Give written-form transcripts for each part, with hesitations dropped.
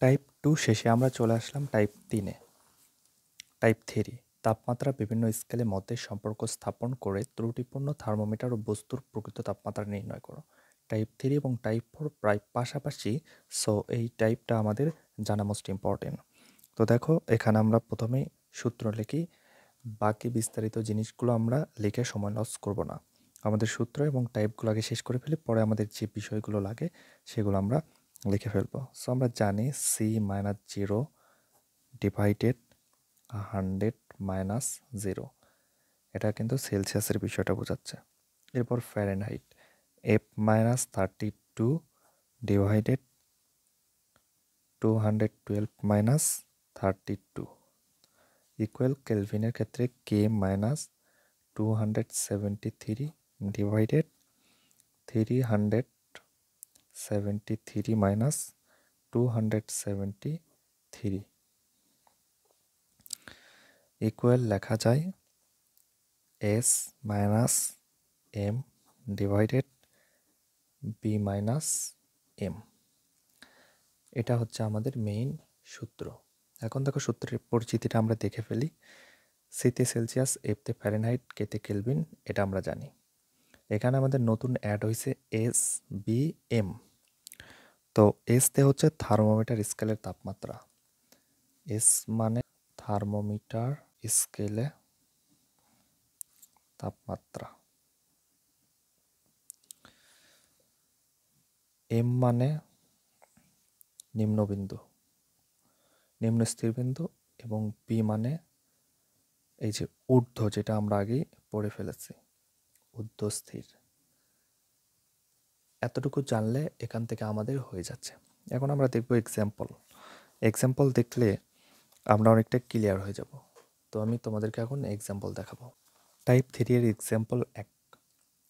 Type 2 শেষে আমরা চলে আসলাম টাইপ 3-এ। টাইপ 3 তাপমাত্রা বিভিন্ন স্কেলে মধ্যে সম্পর্ক স্থাপন করে ত্রুটিপূর্ণ থার্মোমিটার ও বস্তুর প্রকৃত তাপমাত্রা নির্ণয় করো। টাইপ 3 এবং টাইপ 4 প্রায় পাশাপাশি, সো এই টাইপটা আমাদের জানা মোস্ট ইম্পর্টেন্ট। তো দেখো, এখানে আমরা প্রথমেই সূত্র লিখি, বাকি বিস্তারিত জিনিসগুলো আমরা লিখে সময় লস করব না। আমাদের সূত্র এবং টাইপগুলো আগে শেষ করে ফেলি, পরে আমাদের যে বিষয়গুলো লাগে সেগুলো আমরা লিখে ফেলবো। সো আমরা জানি C-0 ডিভাইডেড 100 - 0, এটা কিন্তু সেলসিয়াসের বিষয়টা বোঝাচ্ছে। এরপর ফ্যারেনহাইট F-32 ডিভাইডেড 212 - 32 ইকুয়াল কেলভিনের ক্ষেত্রে K-273 ডিভাইডেড 373 - 273 ইকুয়াল লেখা যায় S-M ডিভাইডেড B-M। এটা হচ্ছে আমাদের মেইন সূত্র। এখন দেখো, সূত্রের পরিচিতিটা আমরা দেখে ফেলি। সিতে সেলসিয়াস, এফতে ফ্যারেনহাইট, কেতে কেলভিন, এটা আমরা জানি। এখানে আমাদের নতুন অ্যাড হয়েছে SBM। তো এসতে হচ্ছে থার্মোমিটার স্কেলের তাপমাত্রা। এস মানে থার্মোমিটার স্কেলে তাপমাত্রা। এম মানে নিম্নবিন্দু, নিম্ন স্থিরবিন্দু, এবং বি মানে এই যে ঊর্ধ্ব, যেটা আমরা আগেই পড়ে ফেলেছি, ঊর্ধ্বস্থির। এতটুকু জানলে এখান থেকে আমাদের হয়ে যাচ্ছে। এখন আমরা দেখব এক্সাম্পল দেখলে আমরা অনেকটা ক্লিয়ার হয়ে যাব। তো আমি তোমাদেরকে এখন এক্সাম্পল দেখাবো। টাইপ 3 এর এক্সাম্পল 1।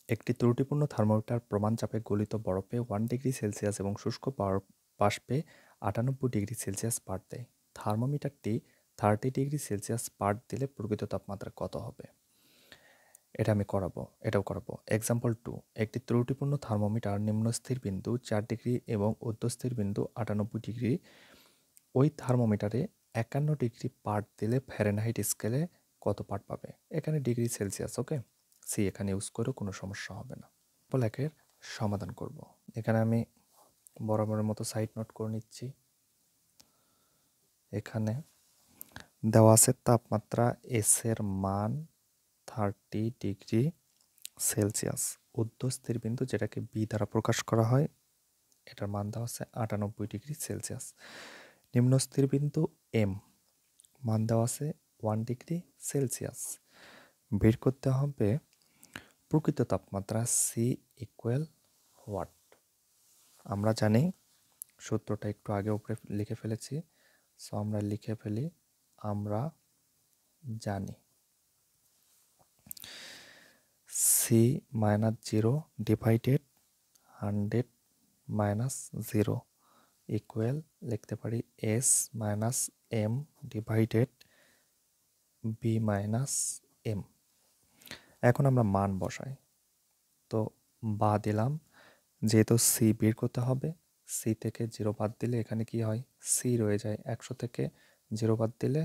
একটি ত্রুটিপূর্ণ থার্মোমিটার প্রমাণ চাপে গলিত বরফে 1 ডিগ্রি সেলসিয়াস এবং শুষ্ক বাষ্পে 98 ডিগ্রি সেলসিয়াস পাঠ দেয়। থার্মোমিটারটি 30 ডিগ্রি সেলসিয়াস পাঠ দিলে প্রকৃত তাপমাত্রা কত হবে? এটাও করাবো। এক্সাম্পল 2। একটি ত্রুটিপূর্ণ থার্মোমিটার নিম্নস্থির বিন্দু 4 ডিগ্রি এবং ঊর্ধ্বস্থির বিন্দু 98 ডিগ্রি। ওই থার্মোমিটারে 51 ডিগ্রি পাঠ দিলে ফ্যারেনহাইট স্কেলে কত পাঠ পাবে? এখানে ডিগ্রি সেলসিয়াস, ওকে। সি এখানে ইউজ করেও কোনো সমস্যা হবে না। একের সমাধান করব। এখানে আমি বরাবরের মতো সাইড নোট করে নিচ্ছি। এখানে দেওয়া আছে তাপমাত্রা এস এর মান 30 ডিগ্রি সেলসিয়াস। ঊর্ধ্বস্থির বিন্দু, যেটাকে বি দ্বারা প্রকাশ করা হয়, এটার মান দেওয়া আছে 98 ডিগ্রি সেলসিয়াস। নিম্নস্থির বিন্দু এম, মান দেওয়া আছে 1 ডিগ্রি সেলসিয়াস। বের করতে হবে প্রকৃত তাপমাত্রা সি ইকুয়াল হোয়াট। আমরা জানি সূত্রটা একটু আগে উপরে লিখে ফেলেছি, সো আমরা লিখে ফেলি। আমরা জানি C-0 ডিভাইডেড 100 - 0 ইকুয়াল লিখতে পারি S-M ডিভাইডেড B-M। এখন আমরা মান বসাই। তো বা দিলাম, যেহেতু সি বের করতে হবে, সি থেকে 0 বাদ দিলে এখানে কি হয়? সি রয়ে যায়। 100 থেকে 0 বাদ দিলে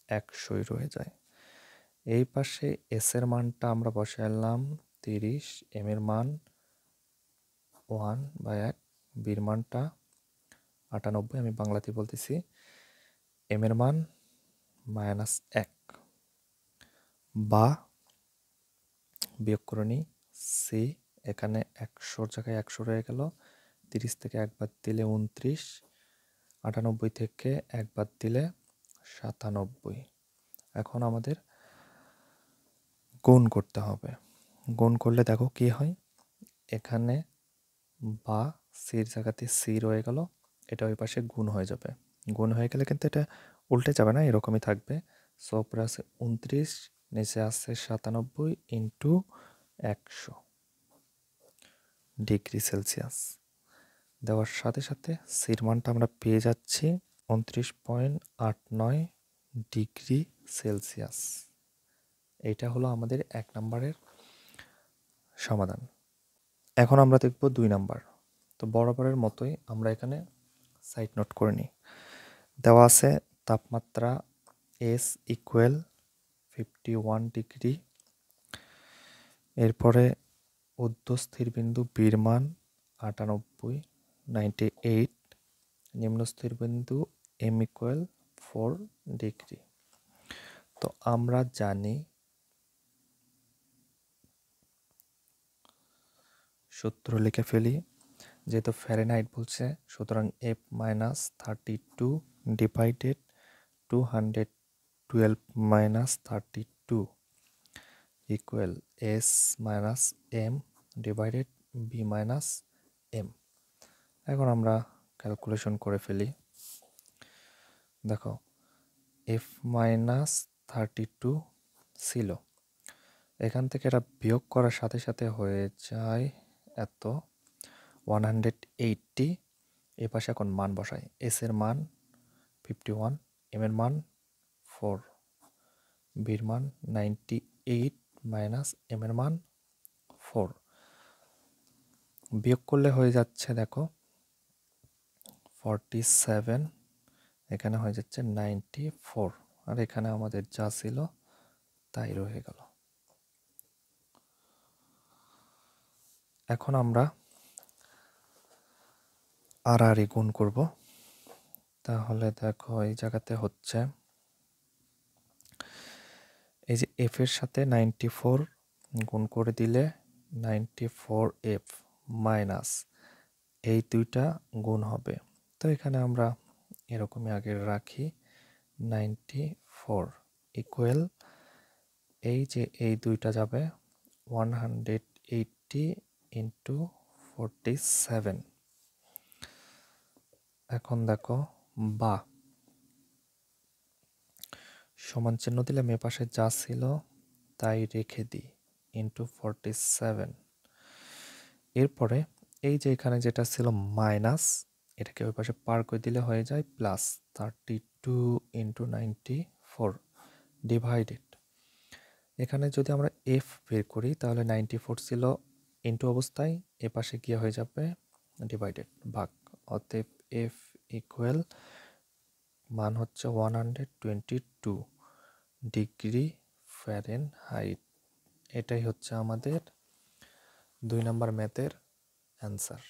100ই রয়ে যায়। এই পাশে এস এর মানটা আমরা বসালাম 30, এম এর মান 1/1, বির মানটা 98, আমি বাংলাতে বলতেছি, এম এর মান -1, বা বিয়োগ করে নিই সি। এখানে 100-র জায়গায় 100 রয়ে গেল। 30 থেকে 1 বাদ দিলে 29, 98 থেকে 1 বাদ দিলে 97। এখন আমাদের গুণ করতে হবে। গুণ করলে দেখো কি হয়, এখানে বা সির জায়গাতে সি রয়ে গেল, এটা ওই পাশে গুণ হয়ে যাবে। গুণ হয়ে গেলে কিন্তু এটা উল্টে যাবে না, এরকমই থাকবে। সো উপরে আছে 29, নিচে আছে 97 ইন্টু 100 ডিগ্রি সেলসিয়াস। দেওয়ার সাথে সাথে সির মানটা আমরা পেয়ে যাচ্ছি 29.89 ডিগ্রি সেলসিয়াস। এইটা হলো আমাদের 1 নম্বরের সমাধান। এখন আমরা দেখব 2 নাম্বার। তো বরাবরের মতোই আমরা এখানে সাইড নোট করে নিই। দেওয়া আছে তাপমাত্রা এস ইকুয়াল 51 ডিগ্রি। এরপরে ঊর্ধ্বস্থির বিন্দু বির মান 98 নিম্নস্থির বিন্দু এম ইকুয়াল 4 ডিগ্রি। তো আমরা জানি সূত্র লিখে ফেলি। যেহেতু ফ্যারেনহাইট বলছে, সুতরাং F minus 32 divided 212 minus 32 equal S minus M divided B minus M। এখন আমরা ক্যালকুলেশন করে ফেলি। দেখো F মাইনাস 32 ছিল, এখান থেকে এটা বিয়োগ করার সাথে সাথে হয়ে যায় এত 180। এ পাশে এখন মান বসাই। এস এর মান 51, এম এর মান 4, বির মান 98 মাইনাস এম এর মান 4। বিয়োগ করলে হয়ে যাচ্ছে দেখো 47, এখানে হয়ে যাচ্ছে 94, আর এখানে আমাদের যা ছিল তাই রয়ে গেল। এখন আমরা আর গুণ করব। তাহলে দেখো এই জায়গাতে হচ্ছে এই যে এফ এর সাথে 94 গুণ করে দিলে 94F মাইনাস এই দুইটা গুণ হবে। তো এখানে আমরা এরকমই আগে রাখি 94 ইকুয়াল এই যে এই দুইটা যাবে 180 ইন্টু 47। এখন দেখো বা সমান চিহ্ন দিলে মে পাশে যা ছিল তাই রেখে দিই ইন্টু 47। এরপরে এই যে এখানে যেটা ছিল মাইনাস, এটাকে ওই পাশে পার করে দিলে হয়ে যায় প্লাস 32 ইন্টু 94 ডিভাইডেড। এখানে যদি আমরা এফ বের করি তাহলে 94 ছিল ইন্টু অবস্থায়, এ পাশে গিয়ে হয়ে যাবে ডিভাইডেড ভাগ। অতএব এফ ইকুয়াল মান হচ্ছে 122 ডিগ্রি ফ্যারেনহাইট। এটাই হচ্ছে আমাদের 2 নম্বর ম্যাথের অ্যান্সার।